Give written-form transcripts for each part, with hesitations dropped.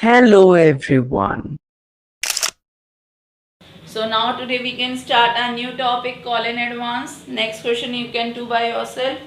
Hello everyone. So now today we can start a new topic, call in advance. Next question you can do by yourself.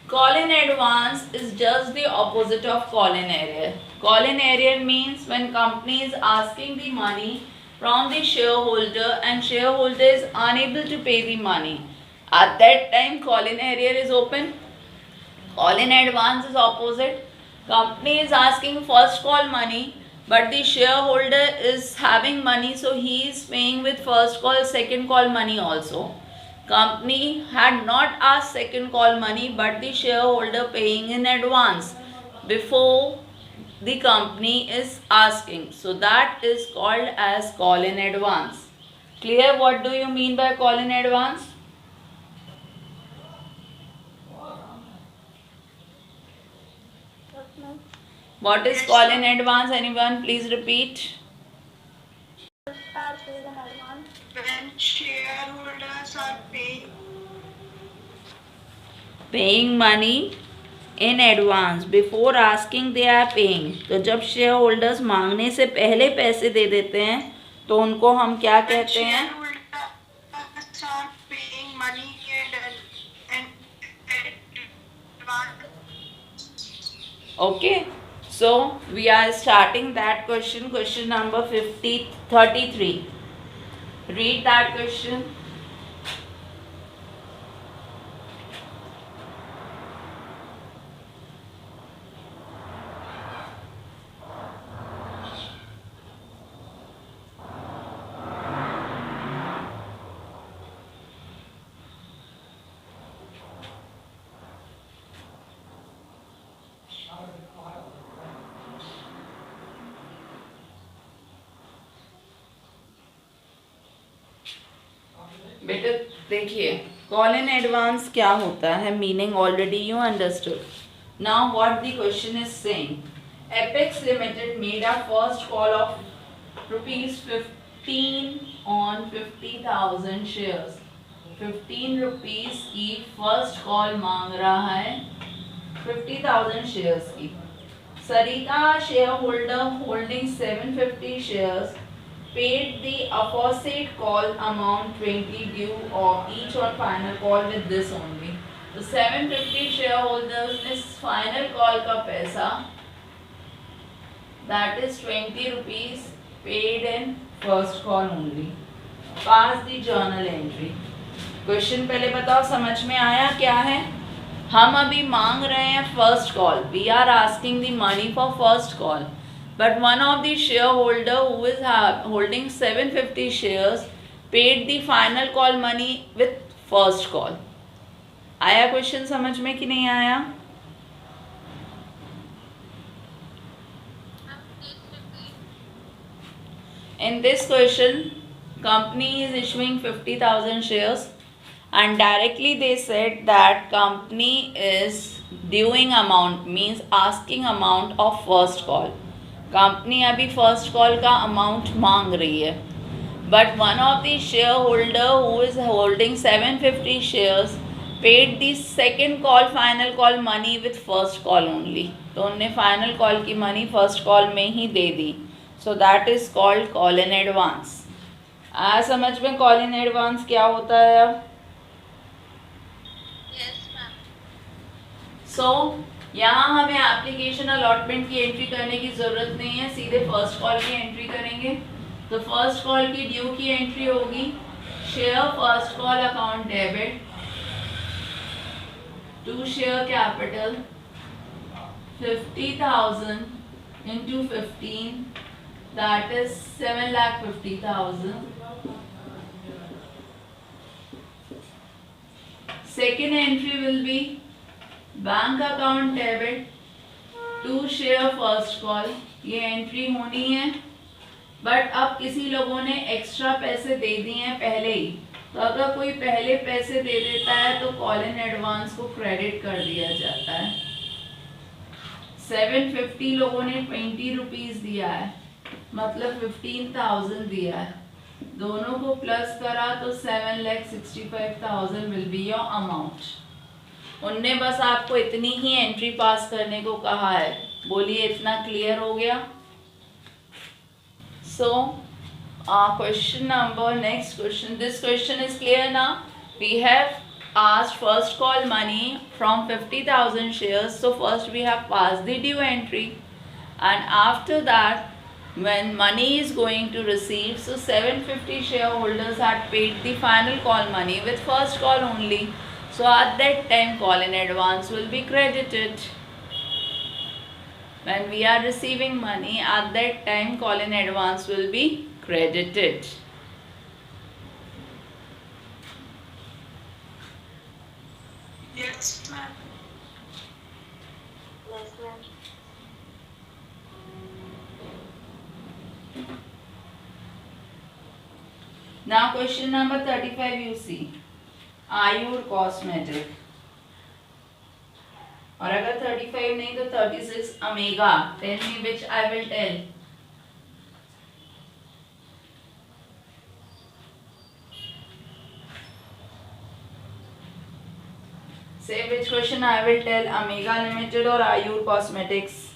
Call in advance is just the opposite of call in arrear. Call in arrear means when company is asking the money from the shareholder and shareholder is unable to pay the money. At that time call in arrear is open. Call in advance is opposite. Company is asking first call money, but the shareholder is having money, so he is paying with first call, second call money also. Company had not asked second call money, but the shareholder paying in advance before the company is asking. So that is called as call in advance. Clear? What do you mean by call in advance? What is call in advance? Anyone please repeat? Are paid in advance when shareholders are Paying money in advance before asking they are paying. तो जब share holders मांगने से पहले पैसे दे देते हैं तो उनको हम क्या कहते हैं? Okay, so we are starting that question number 33. Read that question. बेटे देखिए, कॉल इन एडवांस क्या होता है, meaning already you understood. Now what the question is saying, apex limited made a first call of ₹15 on 50,000 shares. 15 rupees की first call मांग रहा है 50,000 shares की. Sarita share holder holding 750 shares paid the aforesaid call amount 20 due or each on final call with this only. तो 750 shareholders ने final call का पैसा that is 20 rupees paid in first call only. Pass the journal entry. Question पहले बताओ समझ में आया क्या है? हम अभी मांग रहे हैं first call. We are asking the money for first call. But one of the shareholder who is holding 750 shares paid the final call money with first call. आया क्वेश्चन समझ में कि नहीं आया? In this question, company is issuing 50,000 shares and directly they said that company is duing amount means asking amount of first call. कंपनी अभी first call का amount मांग रही है. But one of the share holder who is holding 750 shares paid the second call final call money with first call only. तो उनने final call की money first call में ही दे दी. So that is called call in advance. आ समझ में कॉल इन एडवांस क्या होता है अब? सो यहाँ हमें एप्लीकेशन अलॉटमेंट की एंट्री करने की ज़रूरत नहीं है, सीधे फर्स्ट कॉल की एंट्री करेंगे. तो फर्स्ट कॉल की ड्यू की एंट्री होगी share first call account debit to share capital 50,000 into 15 that is 7,50,000. Second entry will be bank account debit to share first call. ये एंट्री होनी है. बट अब किसी लोगों ने एक्स्ट्रा पैसे दे दिए हैं पहले ही, तो अगर कोई पहले पैसे दे देता है तो कॉल इन एडवांस को क्रेडिट कर दिया जाता है. 750 लोगों ने 20 रुपीज दिया है, मतलब 15,000 दिया है. दोनों को प्लस करा तो 7,65,000 विल बी योर अमाउंट. उनने बस आपको इतनी ही एंट्री पास करने को कहा है. बोलिए इतना क्लियर हो गया? So question number, next question, this question is clear now. We have asked first call money from 50,000 shares. So first we have passed the due entry, and after that when money is going to receive, so 750 shareholders had paid the final call money with first call only. So at that time call in advance will be credited. When we are receiving money, at that time call in advance will be credited. Yes, ma'am. Yes, ma'am. Now question number 35 you see. Ayur cosmetic, और अगर 35 नहीं तो 36 अमेगा. Tell me which I will tell. Say which question I will tell, Omega Limited or Ayur Cosmetics.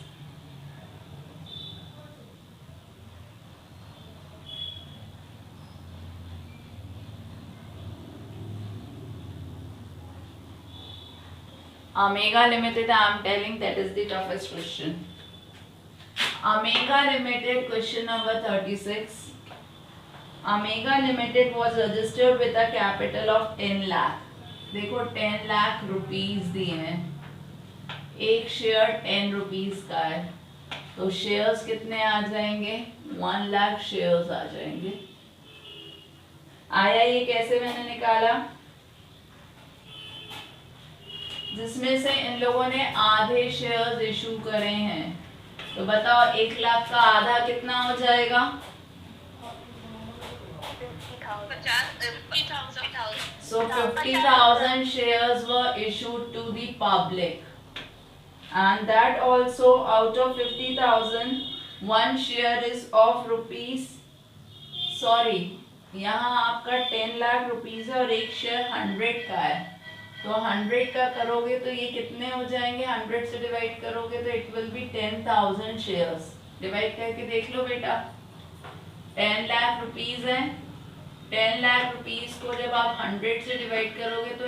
Omega Limited, I am telling, that is the toughest question. Omega Limited, question number 36. Omega Limited was registered with a capital of 10 lakh. देखो 10 lakh rupees दिए हैं, एक share 10 rupees का है, तो shares कितने आ जाएंगे? 1 lakh shares आ जाएंगे. आया ये कैसे मैंने निकाला? जिसमें से इन लोगों ने आधे शेयर्स इशू करे हैं, तो बताओ 1 लाख का आधा कितना हो जाएगा? 50,000. So 50,000 shares were issued to the public, and that also out of 50,000, one share is of rupees. Sorry, यहाँ आपका 10 लाख रुपीस है और एक शेयर 100 का है, तो 100 का करोगे तो ये कितने हो जाएंगे? 100 से डिवाइड करोगे तो it will be 10,000 shares. Divide करके देख लो बेटा. 10 लाख रुपीस है, 10 लाख रुपीस को जब आप 100 से डिवाइड करोगे तो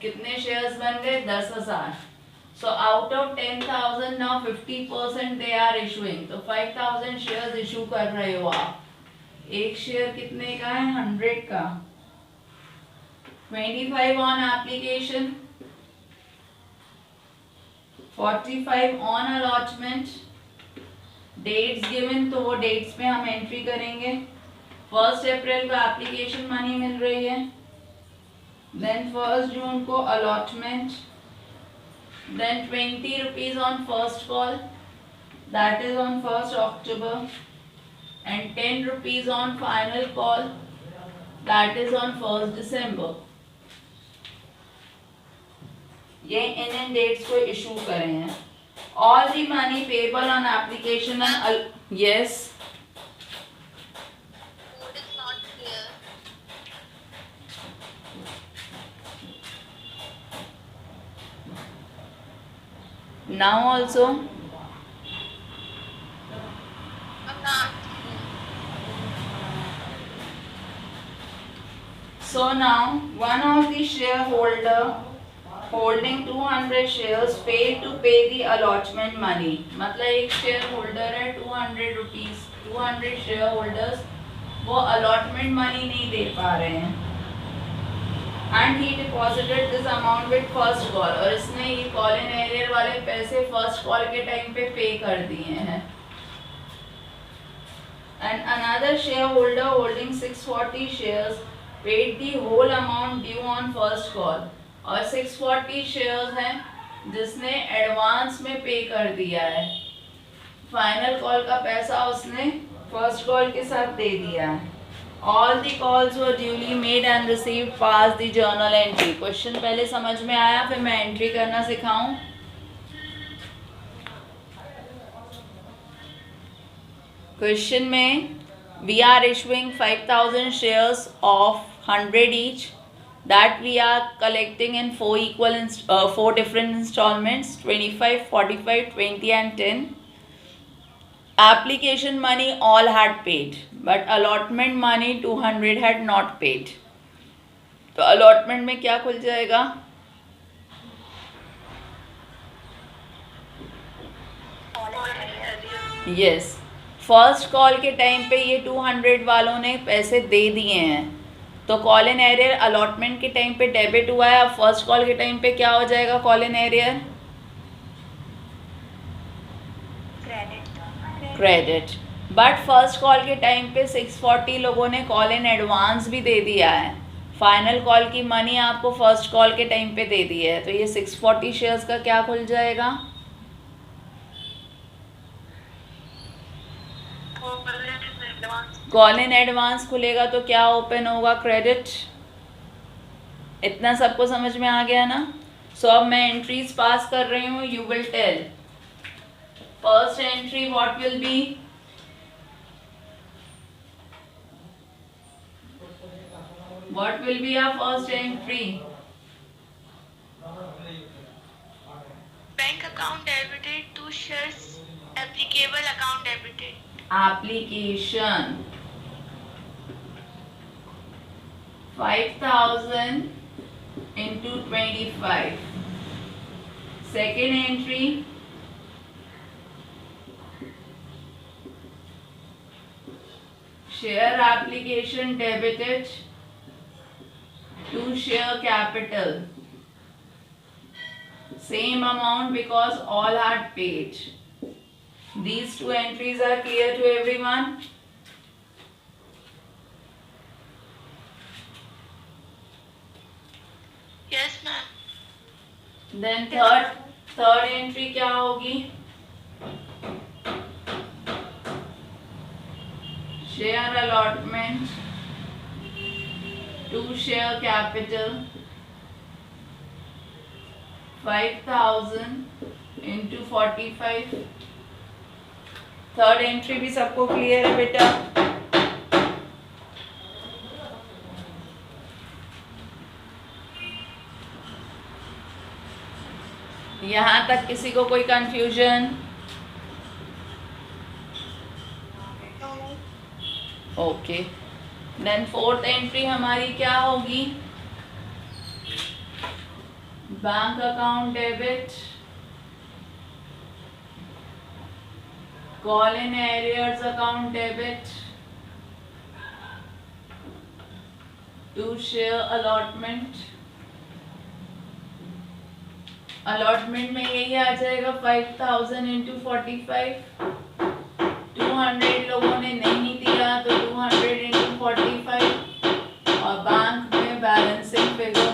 कितने शेयर्स बन गए? 10,000. So out of 10,000 now 50% they are issuing, तो 5,000 शेयर्स इशू कर रहे हो आप. एक शेयर कितने का है? 100 का. 25 on application, 45 on allotment. Dates given, तो वो डेट्स पे हम एंट्री करेंगे. 1 अप्रैल को एप्लीकेशन मनी मिल रही है, देन 1 जून को allotment, then 20 rupees on first call, that is on 1 October, and 10 rupees on final call, that is on 1 December. ये इन डेट्स को इशू करे हैं. All the money payable on application and yes. Now also, so now one of the shareholder holding 200 shares failed to pay the allotment money. मतलब एक share holder है 200 rupees, 200 share holders वो allotment money नहीं दे पा रहे हैं, and he deposited this amount with first call, और इसने ये कॉल इन एरियर वाले पैसे फर्स्ट कॉल के टाइम पे पे कर दिए हैं. and another shareholder holding 640 shares paid the whole amount due on first call, और 640 शेयर्स हैं जिसने एडवांस में पे कर दिया है, फाइनल कॉल का पैसा उसने फर्स्ट कॉल के साथ दे दिया है. All the calls were duly made and received. Pass the journal entry. Question पहले समझ में आया, फिर मैं एंट्री करना सिखाऊं. क्वेश्चन में we are issuing 5,000 shares of 100 each that we are collecting in 4 different installments, 25, 45, 20 and 10. application money all had paid, but allotment money 200 had not paid. तो allotment में क्या खुल जाएगा? Yes, फर्स्ट कॉल के time पे ये 200 वालों ने पैसे दे दिए हैं, तो कॉल इन एरियर अलॉटमेंट के टाइम पे डेबिट हुआ है. अब फर्स्ट कॉल के टाइम पे क्या हो जाएगा call in arrear? Credit. But first call के टाइम पे 640 लोगों ने कॉल इन एडवांस भी दे दिया है. फाइनल कॉल की मनी आपको फर्स्ट कॉल के टाइम पे दे दी है, तो ये 640 शेयर्स का क्या खुल जाएगा? कॉल इन एडवांस खुलेगा तो क्या ओपन होगा? क्रेडिट. इतना सबको समझ में आ गया ना? सो अब मैं एंट्रीज पास कर रही हूँ. You will tell. First entry what will be? What will be our first entry? Bank account debited, 2 shares applicable account debited. Application 5,000 into 25. Second entry, share application debited, 2 share capital. Same amount because all had paid. These 2 entries are clear to everyone? Yes, ma'am. Then third entry क्या होगी? Share allotment, 2 share capital, 5,000 into 45. Third entry भी सबको clear है बेटा? यहाँ तक किसी को कोई confusion? Okay. Then fourth entry हमारी क्या होगी? Bank account debit, call in arrears account debit, 2 share allotment. Allotment में यही आ जाएगा 5,000 into 45. 200 लोगों ने नहीं दिया तो 200 into 45 और बैंक में balancing figure.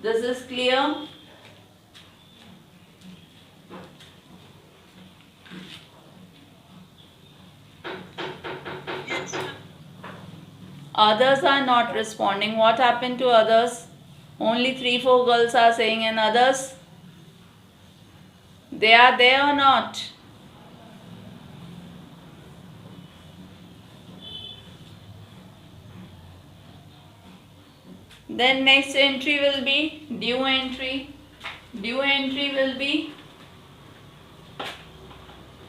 This is clear? Others are not responding. What happened to others? Only 3-4 girls are saying, and others? They are there or not? Then next entry will be due entry. Due entry will be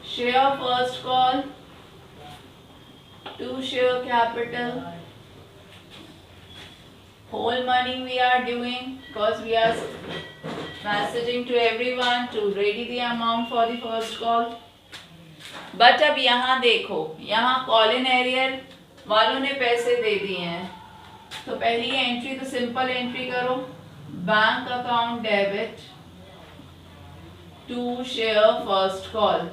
share first call, 2 share capital. Whole money we are doing because we are messaging to everyone to ready the amount for the first call. But अब यहाँ देखो, यहाँ call in arrear वालों ने पैसे दे दिए हैं, तो पहली एंट्री तो सिंपल एंट्री करो. Bank account debit, 2 share first call.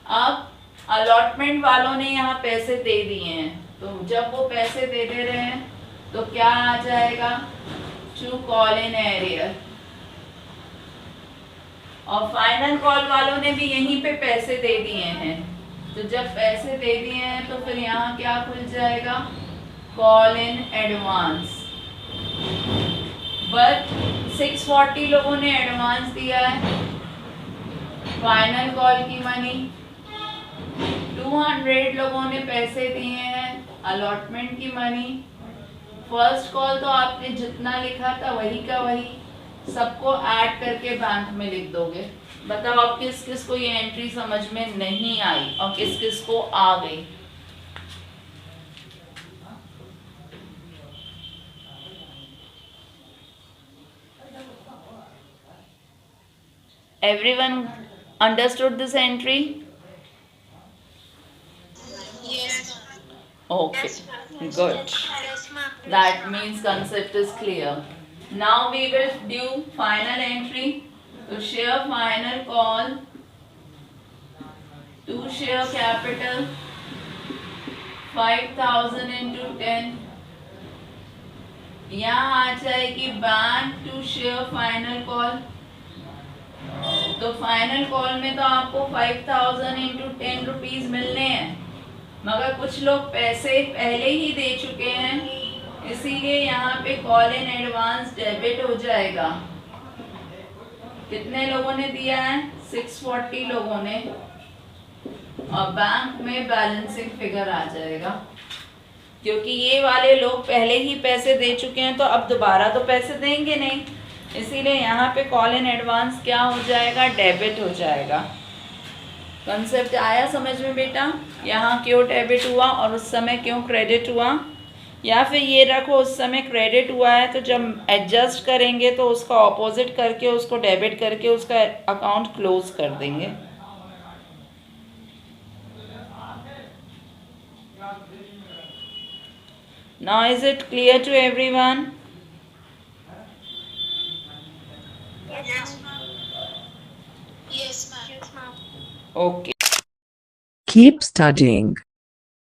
अब अलॉटमेंट वालों ने यहाँ पैसे दे दिए हैं, तो जब वो पैसे दे रहे हैं तो क्या आ जाएगा? 2 कॉल इन एरियर. और फाइनल कॉल वालों ने भी यहीं पे पैसे दे दिए हैं, तो जब पैसे दे दिए हैं तो फिर यहाँ क्या खुल जाएगा? Call in advance. बट 640 लोगों ने एडवांस दिया है. फाइनल कॉल की मनी 200 लोगों ने पैसे दिए हैं. अलॉटमेंट की मनी, फर्स्ट कॉल तो आपने जितना लिखा था वही का वही सबको ऐड करके बैंक में लिख दोगे. बताओ अब किस किस को ये एंट्री समझ में नहीं आई और किस किस को आ गई। Everyone understood this entry? Yes. Okay, good. Yes, ma'am. That means concept is clear. Now we will do final entry. To share final call, to share capital 5,000 into 10. यहाँ आ जाएगी bank to share final call. तो final call में तो आपको 5,000 into 10 rupees मिलने हैं, मगर कुछ लोग पैसे पहले ही दे चुके हैं, इसीलिए यहाँ पे कॉल इन एडवांस डेबिट हो जाएगा। कितने लोगों ने दिया है? 640 लोगों ने, और बैंक में बैलेंसिंग फिगर आ जाएगा। क्योंकि ये वाले लोग पहले ही पैसे दे चुके हैं तो अब दोबारा तो पैसे देंगे नहीं, इसीलिए यहाँ पे कॉल इन एडवांस क्या हो जाएगा? डेबिट हो जाएगा। कंसेप्ट आया समझ में बेटा? यहाँ क्यों डेबिट हुआ और उस समय क्यों क्रेडिट हुआ? या फिर ये रखो, उस समय क्रेडिट हुआ है तो जब एडजस्ट करेंगे तो उसका ऑपोजिट करके उसको डेबिट करके उसका अकाउंट क्लोज कर देंगे। Now is it clear to everyone? Yes, ma'am. Yes, ma'am. Yes, ma'am. Okay. Keep studying.